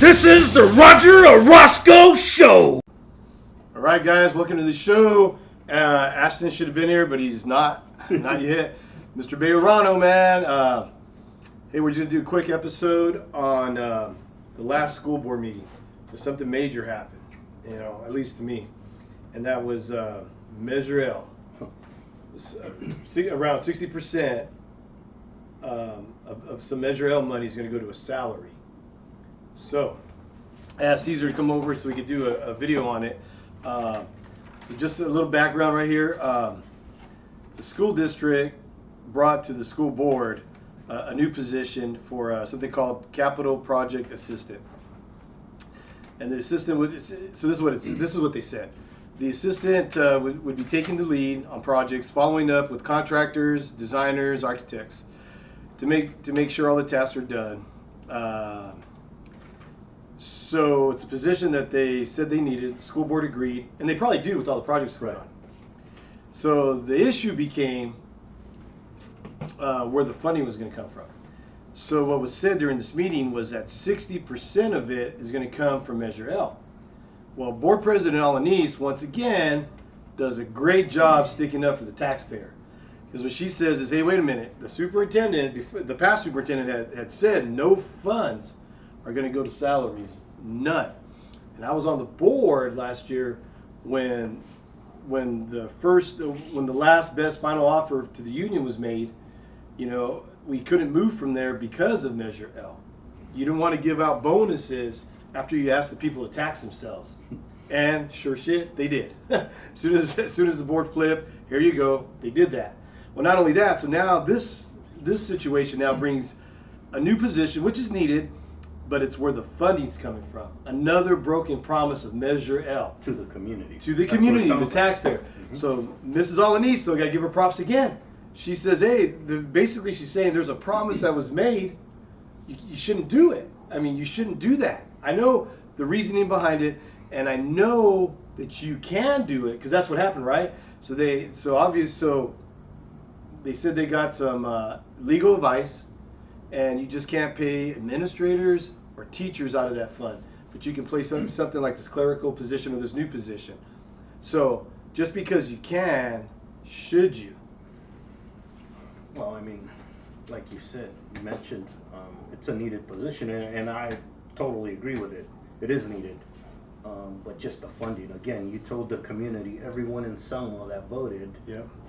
This is the Roger Orozco Show. All right, guys, welcome to the show. Ashton should have been here, but he's not yet. Mr. Bejarano, man. Hey, we're just gonna do a quick episode on the last school board meeting. There's something major happened, at least to me, and that was Measure L. Around 60% of some Measure L money is going to go to a salary. So I asked Caesar to come over so we could do a video on it. So just a little background right here. The school district brought to the school board a new position for something called Capital Project Assistant. And the assistant would, so this is what they said. The assistant would be taking the lead on projects, following up with contractors, designers, architects to make sure all the tasks are done. So it's a position that they said they needed. The school board agreed, and they probably do with all the projects going on. So the issue became where the funding was going to come from. So what was said during this meeting was that 60% of it is going to come from Measure L. Well, Board President Alanis, once again, does a great job sticking up for the taxpayer. Because what she says is, hey, wait a minute, the superintendent, the past superintendent had said no funds are going to go to salaries, none. And I was on the board last year when the last best final offer to the union was made. We couldn't move from there because of Measure L. You didn't want to give out bonuses after you asked the people to tax themselves. And sure shit, they did. as soon as the board flipped, here you go, they did that. Well, not only that, so now this situation now brings a new position, which is needed, but it's where the funding's coming from. Another broken promise of Measure L. To the community. To the community, the taxpayer. Mm-hmm. So Mrs. Alanis, though, got to give her props again. She says, hey, basically she's saying there's a promise that was made. You shouldn't do it. I mean, you shouldn't do that. I know the reasoning behind it, and I know that you can do it because that's what happened, right? So they said they got some legal advice, and you just can't pay administrators or teachers out of that fund, but you can play something like this clerical position or this new position. So just because you can, should you? Well, I mean, like you said, you mentioned it's a needed position, and I totally agree with it. It is needed. But just the funding, again, you told the community, everyone in Selma that voted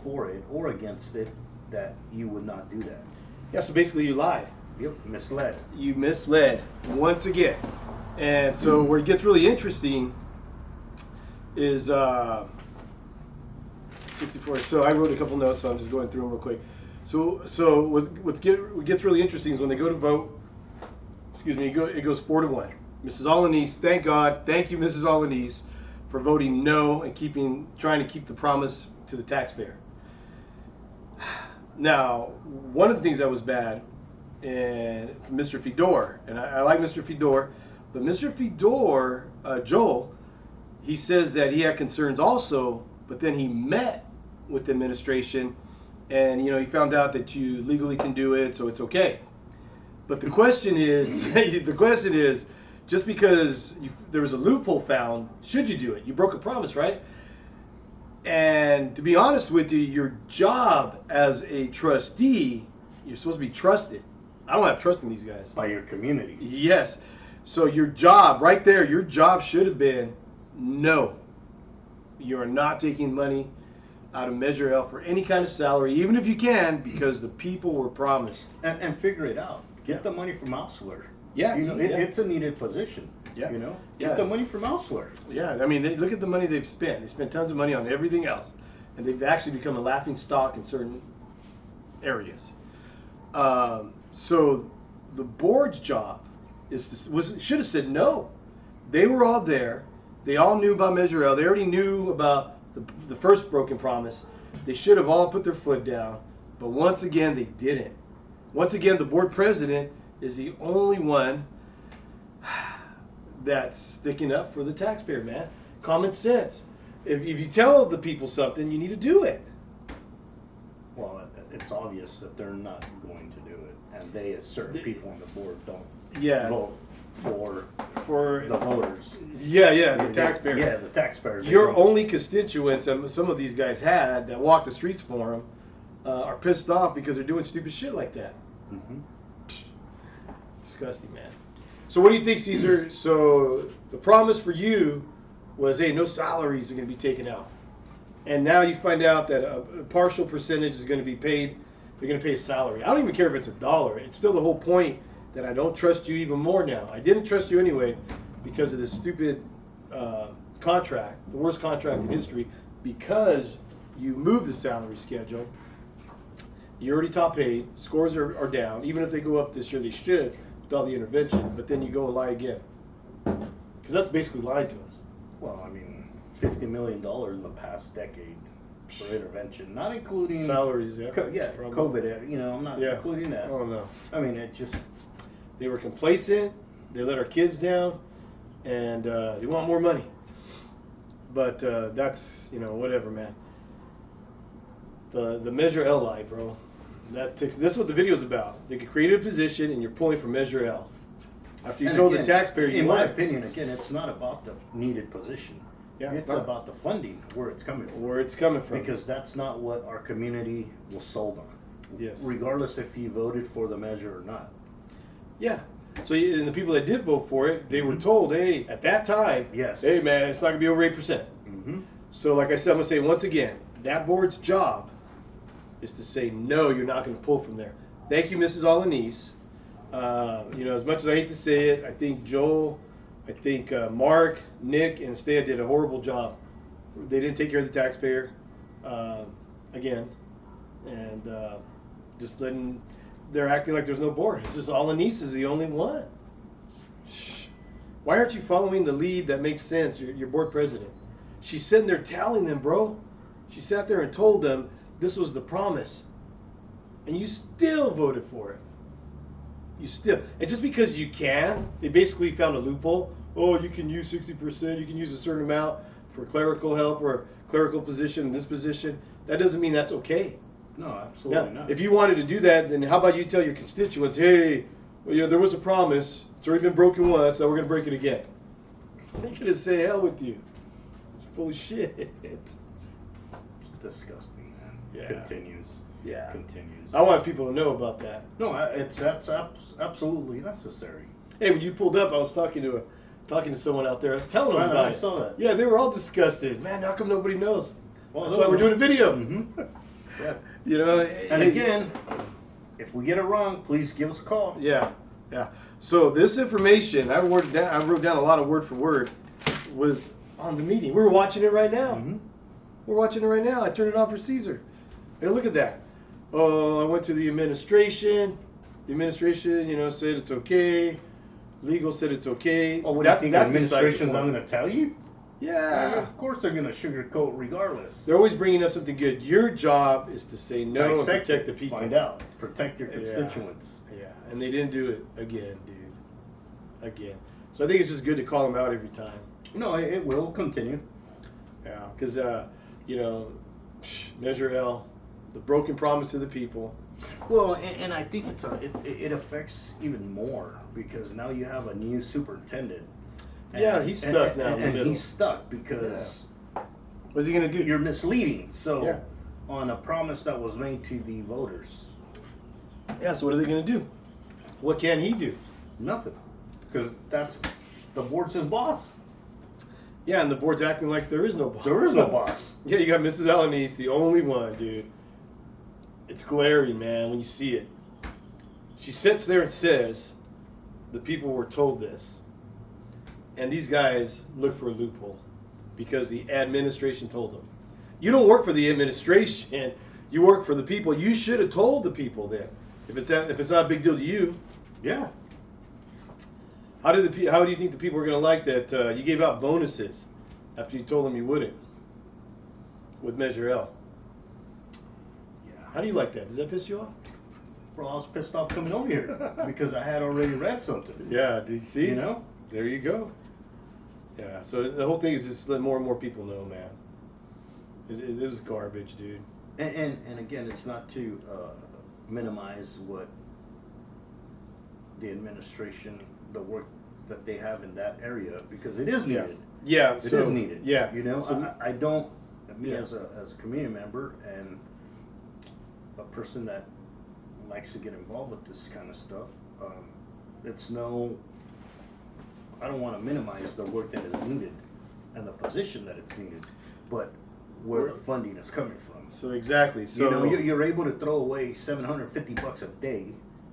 for it or against it, that you would not do that. Yeah, so basically you lied. Yep, misled. You misled once again. And so where it gets really interesting is 64. So I wrote a couple notes, so I'm just going through them real quick. So what gets really interesting is when they go to vote, it goes 4-1. Mrs. Alanis, thank God, thank you, Mrs. Alanis, for voting no and trying to keep the promise to the taxpayer. Now, one of the things that was bad, and Mr. Fedor, and I like Mr. Fedor, but Mr. Fedor, Joel, he says that he had concerns also, but then he met with the administration, and he found out that you legally can do it, so it's okay. But the question is, just because there was a loophole found, should you do it? You broke a promise, right? And to be honest with you, your job as a trustee, you're supposed to be trusted. I don't have trust in these guys. By your community. Yes. So your job, right there, your job should have been, no. You are not taking money out of Measure L for any kind of salary, even if you can, because the people were promised. And figure it out. Get the money from elsewhere. Yeah. It's a needed position. Yeah. Get the money from elsewhere. Yeah. I mean, look at the money they've spent. They spent tons of money on everything else, and they've actually become a laughing stock in certain areas. So the board's job should have said no. They were all there. They all knew about Measure L. They already knew about the first broken promise. They should have all put their foot down, but once again they didn't. Once again, the board president is the only one that's sticking up for the taxpayer, man. Common sense. If you tell the people something, you need to do it. Well, it's obvious that they're not going to do it, and they, as certain people on the board, don't vote for for The voters. yeah, the taxpayer. Yeah, the taxpayers. Your only constituents, and some of these guys had that walk the streets for them, are pissed off because they're doing stupid shit like that. Mm-hmm. Disgusting, man. So what do you think, Caesar? So the promise for you was, hey, no salaries are going to be taken out. And now you find out that a partial percentage is going to be paid. They're going to pay a salary. I don't even care if it's $1. It's still the whole point that I don't trust you even more now. I didn't trust you anyway because of this stupid contract, the worst contract in history, because you moved the salary schedule. You're already top paid. Scores are down. Even if they go up this year, they should with all the intervention. But then you go and lie again. Because that's basically lying to us. Well, I mean, $50 million in the past decade for intervention, not including Salaries, yeah. COVID. I'm not including that. Oh, no. I mean, it just. They were complacent. They let our kids down. And they want more money. But that's, whatever, man. The Measure L lie, bro. This is what the video's about. They created a position, and you're pulling from Measure L. After you And told again, the taxpayer you in my want it. opinion, again, it's not about the needed position. Yeah, it's not. about the funding, where it's coming from. Where it's coming from. Because that's not what our community was sold on. Yes. Regardless if you voted for the measure or not. Yeah. So, and the people that did vote for it, they were told, hey, at that time, Yes. hey, man, it's not going to be over 8%. Mm-hmm. So, like I said, I'm going to say once again, that board's job is to say, no, you're not going to pull from there. Thank you, Mrs. Alanis. As much as I hate to say it, I think Joel, Mark, Nick, and Stea did a horrible job. They didn't take care of the taxpayer, again, and just they're acting like there's no board. It's just Alanis is the only one. Shh. Why aren't you following the lead that makes sense? Your board president. She's sitting there telling them, bro. She sat there and told them this was the promise. And you still voted for it. And just because you can, they basically found a loophole. Oh, you can use 60%, you can use a certain amount for clerical help or clerical position in this position. That doesn't mean that's okay. No, absolutely Now, not. if you wanted to do that, then how about you tell your constituents, hey, there was a promise. It's already been broken once, so we're going to break it again. They're going to say, hell with you. It's full of shit. It's disgusting, man. Yeah. Continues. I want people to know about that. No, that's absolutely necessary. Hey, when you pulled up, I was talking to someone out there. I was telling them about I it. saw that. Yeah, they were all disgusted. Man, how come nobody knows? Well, That's why we're doing a video. Mm-hmm. Yeah. And again, if we get it wrong, please give us a call. Yeah. So this information, I wrote down a lot of word for word, was on the meeting. We're watching it right now. Mm-hmm. We're watching it right now. I turned it on for Caesar. Hey, look at that. Oh, I went to the administration. The administration, said it's okay. Legal said it's okay. Oh, what do you think? The administration's not going to tell you? Yeah. Of course they're going to sugarcoat regardless. They're always bringing up something good. Your job is to say no and protect the people. Find out. Protect your constituents. Yeah. And they didn't do it again, dude. Again. So I think it's just good to call them out every time. No, it will continue. Yeah. Because, Measure L, the broken promise to the people. Well, and I think it affects even more because now you have a new superintendent. Yeah, he's stuck now. And he's stuck because what's he gonna do? You're misleading. So on a promise that was made to the voters. Yeah. So what are they gonna do? What can he do? Nothing, because that's the board's his boss. Yeah, and the board's acting like there is no boss. There is no boss. Yeah, you got Mrs. Alanis, the only one, dude. It's glaring, man, when you see it. She sits there and says, the people were told this. And these guys look for a loophole because the administration told them. You don't work for the administration. You work for the people. You should have told the people then. If it's not a big deal to you. Yeah. How do you think the people are going to like that you gave out bonuses after you told them you wouldn't with Measure L? Yeah. How do you like that? Does that piss you off? Well, I was pissed off coming over here because I had already read something. Yeah, did you see? There you go. Yeah, so the whole thing is just let more and more people know, man. It was garbage, dude. And again, it's not to minimize what the administration, the work that they have in that area, because it is needed. Yeah, It is needed. Yeah, You know, So- I don't, me Yeah. as a community member and a person that likes to get involved with this kind of stuff, it's no, I don't want to minimize the work that is needed and the position that it's needed, but where the funding is coming from. So exactly. So You know, you're able to throw away $750 a day,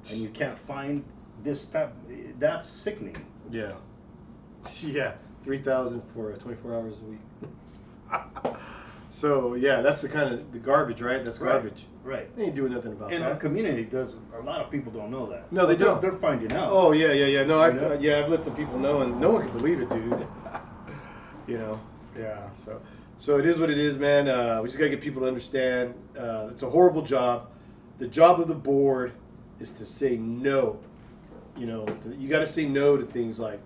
and you can't find this type. That's sickening. yeah, yeah, 3,000 for 24 hours a week. So yeah, that's the kind of the garbage, right? That's Right. garbage. Right. They ain't doing nothing about And our that. community does. A lot of people don't know that. No, they But they're- don't. They're finding out. Oh yeah. No, You know? I've let some people know, and no one can believe it, dude. You know, yeah. So it is what it is, man. We just gotta get people to understand. It's a horrible job. The job of the board is to say no. You know, you got to say no to things like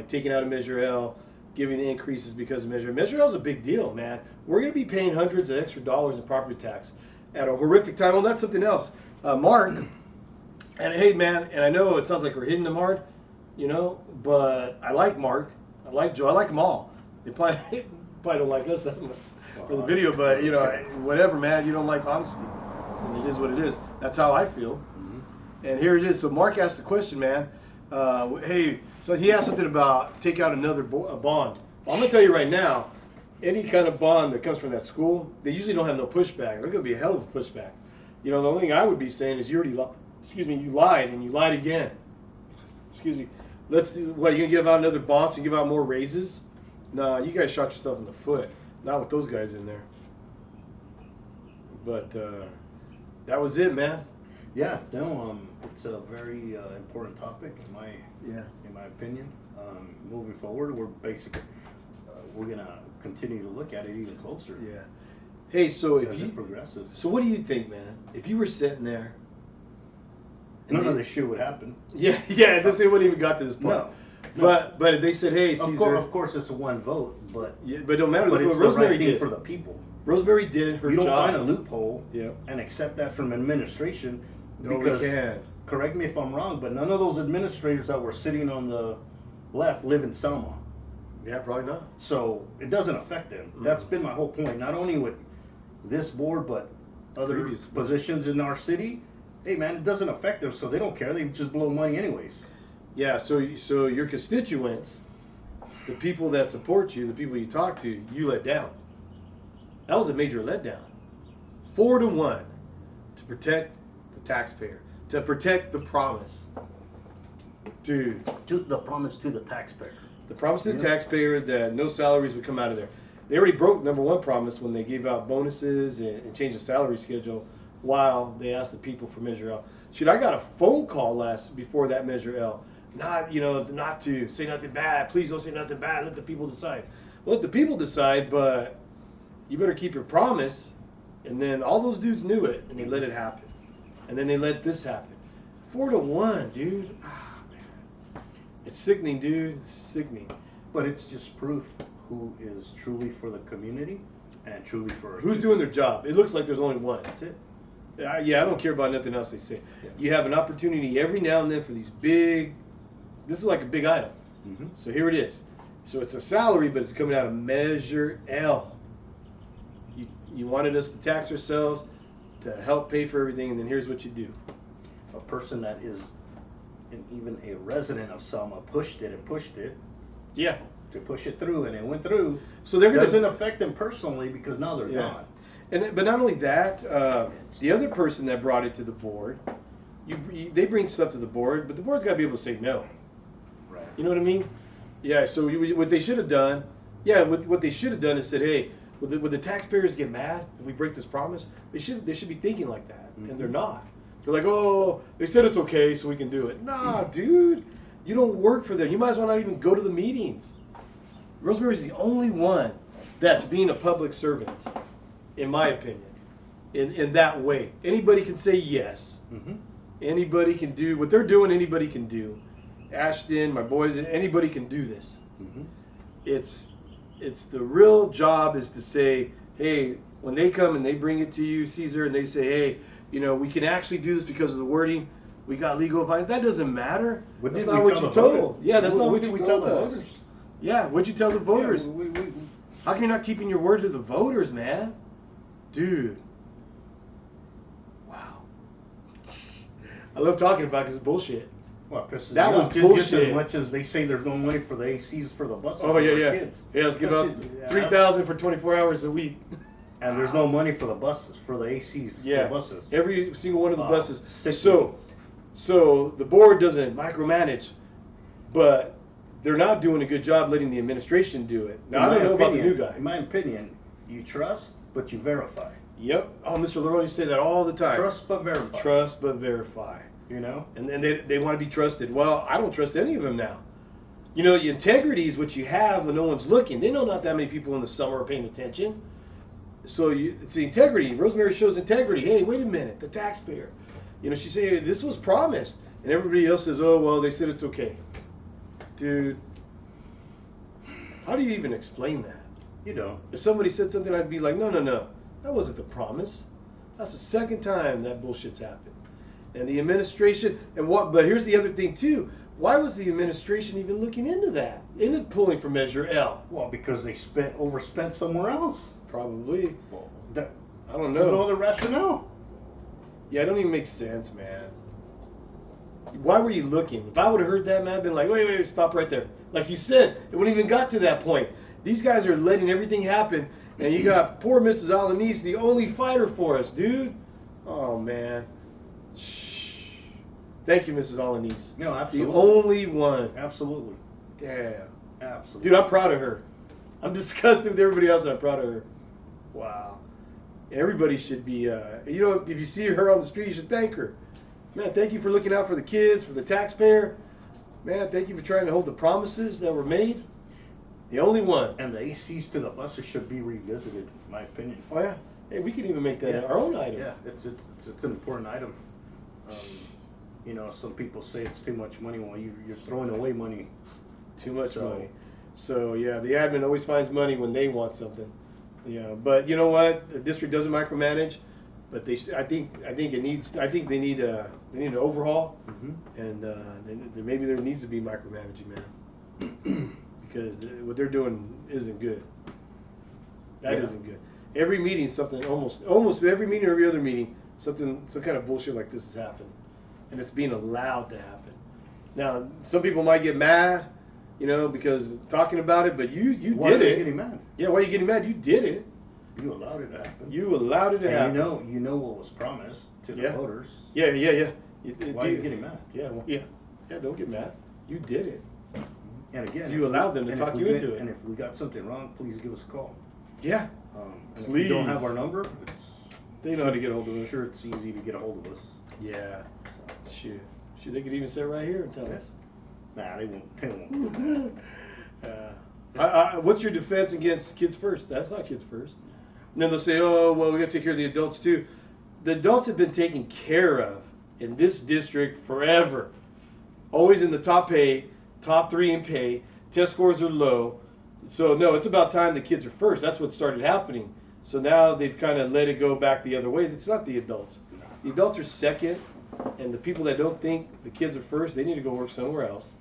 taking out a Measure L, giving increases because of Measure L. Measure L is a big deal, man. We're going to be paying hundreds of extra dollars in property tax at a horrific time. Well, that's something else. Mark, and hey, man, and I know it sounds like we're hitting them hard, you know, but I like Mark. I like Joe. I like them all. They probably don't like us that much for the video, but, you know, whatever, man. You don't like honesty. And it is what it is. That's how I feel. And here it is. So Mark asked the question, man. Hey, so he asked something about take out another bond. Well, I'm gonna tell you right now, any kind of bond that comes from that school, they usually don't have no pushback. They're gonna be a hell of a pushback. You know, the only thing I would be saying is you already, you lied and you lied again. Excuse me. Let's do what? You gonna give out another bond and give out more raises? Nah, you guys shot yourself in the foot. Not with those guys in there. But that was it, man. Yeah, no, it's a very important topic in my opinion. Moving forward, we're gonna continue to look at it even closer. Yeah. Hey, so if as you it progresses. So what do you think, man? If you were sitting there, None of this shit would happen. yeah, this they wouldn't even got to this point. No. But if they said, hey, Caesar, Of course, it's a one vote, but yeah, but it don't matter. but Look it's what the Rosemary right thing did. for the people. Rosemary did her You don't job. find a loophole Yeah. and accept that from administration. No, Because, we can. correct me if I'm wrong, but none of those administrators that were sitting on the left live in Selma. Yeah, probably not. So it doesn't affect them. That's been my whole point. Not only with this board, but other Previous. positions in our city. Hey man, it doesn't affect them, so they don't care. They just blow money anyways. Yeah. So your constituents, the people that support you, the people you talk to, you let down. That was a major letdown. 4-1 to protect the taxpayer, to protect the promise. Dude, To the promise to the taxpayer. the promise to the taxpayer that no salaries would come out of there. They already broke number one promise when they gave out bonuses and changed the salary schedule while they asked the people for Measure L. Shit, I got a phone call before that Measure L. Not to say nothing bad. Please don't say nothing bad. Let the people decide. Well, let the people decide, but you better keep your promise. And then all those dudes knew it, and they let it happen. And then they let this happen. 4-1, dude. Ah, man. It's sickening, dude. Sickening. But it's just proof who is truly for the community and truly for Who's doing their job? It looks like there's only one. That's it. Yeah, I don't care about nothing else they say. You have an opportunity every now and then for these big. This is like a big item. Mhm. So here it is. So it's a salary, but it's coming out of Measure L. You wanted us to tax ourselves to help pay for everything, and then here's what you do. A person that is even a resident of Selma pushed it Yeah. to push it through, and it went through. So they're Doesn't gonna. affect them personally because now they're Yeah. gone. But not only that, the other person that brought it to the board, they bring stuff to the board, but the board's got to be able to say no. Right. You know what I mean? Yeah. So what they should have done, what they should have done is said, hey, would the taxpayers get mad if we break this promise? They should be thinking like that, and they're not. They're like, oh, they said it's okay, so we can do it. Nah, dude, you don't work for them. You might as well not even go to the meetings. Rosemary's the only one that's being a public servant, in my opinion, in that way. Anybody can say yes. Mm-hmm. Anybody can do what they're doing. Anybody can do. Ashton, my boys, anybody can do this. Mm-hmm. It's the real job is to say, hey, when they come and they bring it to you, Caesar, and they say, hey, we can actually do this because of the wording. We got legal advice. That doesn't matter. What That's did not we what tell you the told. voters? Yeah, that's not what did you we told tell the us. voters? Yeah, what'd you tell the voters? Yeah, How come you're not keeping your word to the voters, man? Dude. Wow. I love talking about it because it's bullshit. Well, pisses That me was off just bullshit. as much as they say there's no money for the ACs for the buses. Oh, for yeah, our yeah. Kids. Yeah, let's give That out shit- yeah, $3,000 for 24 hours a week. And there's no money for the buses, for the ACs for Yeah, the buses. every single one of the Oh, buses. sickening. So the board doesn't micromanage, but they're not doing a good job letting the administration do it. Now, I don't know about the new guy. In my opinion, you trust, but you verify. Yep. Oh, Mr. Leroy say that all the time. Trust but verify. Trust but verify. You know? And then they want to be trusted. Well, I don't trust any of them now. You know, your integrity is what you have when no one's looking. They know not that many people in the summer are paying attention. So it's the integrity. Rosemary shows integrity. Hey, wait a minute, the taxpayer. You know, she's saying this was promised, and everybody else says, "Oh, well, they said it's okay." Dude, how do you even explain that? You don't. If somebody said something, I'd be like, "No, that wasn't the promise." That's the second time that bullshit's happened. And the administration, but here's the other thing too. Why was the administration even looking into that? Into pulling from Measure L? Well, because they overspent somewhere else. Probably. Well, I don't there's no know. other rationale. Yeah, it don't even make sense, man. Why were you looking? If I would have heard that, man, I'd been like, wait, stop right there. Like you said, it wouldn't even got to that point. These guys are letting everything happen, and you got poor Mrs. Alanis, the only fighter for us, dude. Oh, man. Shh. Thank you, Mrs. Alanis. No, The absolutely. only one. Absolutely. Damn. Absolutely. Dude, I'm proud of her. I'm disgusted with everybody else, and I'm proud of her. Wow. Everybody should be, you know, if you see her on the street, you should thank her. Man, thank you for looking out for the kids, for the taxpayer. Man, thank you for trying to hold the promises that were made. The only one. And the ACs to the buses should be revisited, in my opinion. Oh, yeah. Hey, we can even make that Yeah. our own item. Yeah, it's an important item. You know, some people say it's too much money. Well, you're throwing away money. Too much So- money. So, yeah, the admin always finds money when they want something. Yeah, but you know what? The district doesn't micromanage, but I think they need an overhaul. Mm-hmm. And maybe there needs to be micromanaging, man, because what they're doing isn't good. That Yeah. not good. Every meeting, something almost every meeting or every other meeting, some kind of bullshit like this has happened, and it's being allowed to happen. Now, some people might get mad, you know, because talking about it, but you Why did are they it. getting mad? Yeah, why are you getting mad? You did it. You allowed it to happen. You allowed it to And happen. you know what was promised to the Yeah. voters. Yeah. Why are you getting mad? Yeah, yeah. Don't get mad. You did it. And again, You allowed them to and talk if we you get- into it. And if we got something wrong, please give us a call. Yeah. And if you don't Please. have our number, They know how to get a hold of us. sure it's easy to get a hold of us. Yeah. Shoot, they could even sit right here and tell us. Nah, they won't. They won't. What's your defense against Kids First? That's not Kids First. And then they'll say, oh, well, we got to take care of the adults too. The adults have been taken care of in this district forever. Always in the top 3 in pay. Test scores are low. So, no, it's about time the kids are first. That's what started happening. So now they've kind of let it go back the other way. It's not the adults. The adults are second, and the people that don't think the kids are first, they need to go work somewhere else.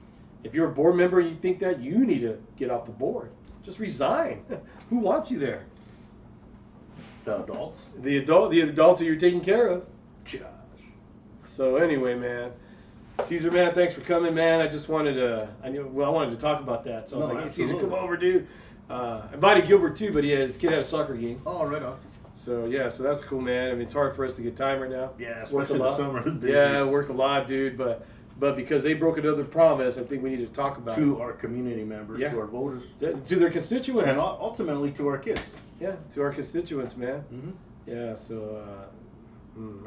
If you're a board member and you think that, you need to get off the board. Just resign. Who wants you there? The adults. The adults that you're taking care of. Josh. So anyway, man, Caesar, man, thanks for coming, man. I just wanted to, I wanted to talk about that. So I was No, like, hey, Caesar, absolutely. come over, dude. I invited Gilbert too, but his kid had a soccer game. Oh, right on. So yeah, so that's cool, man. I mean, it's hard for us to get time right now. Yeah, Work especially a the lot. summer is busy. Yeah, work a lot, dude. But because they broke another promise, I think we need to talk about To our community members, Yeah. to our voters, it. To their constituents. and ultimately to our kids. Yeah, to our constituents, man. Mm-hmm. Yeah, so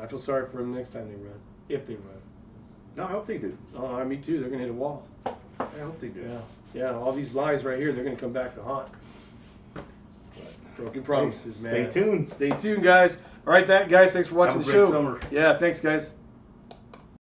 I feel sorry for them next time they run, if they run. No, I hope they do. Oh, me too. They're gonna hit a wall. I hope they do. Yeah. All these lies right here, they're gonna come back to haunt. Broken promises, Stay man. tuned. Stay tuned, guys. All right, guys. Thanks for watching Have a the great show. summer. Yeah, thanks, guys.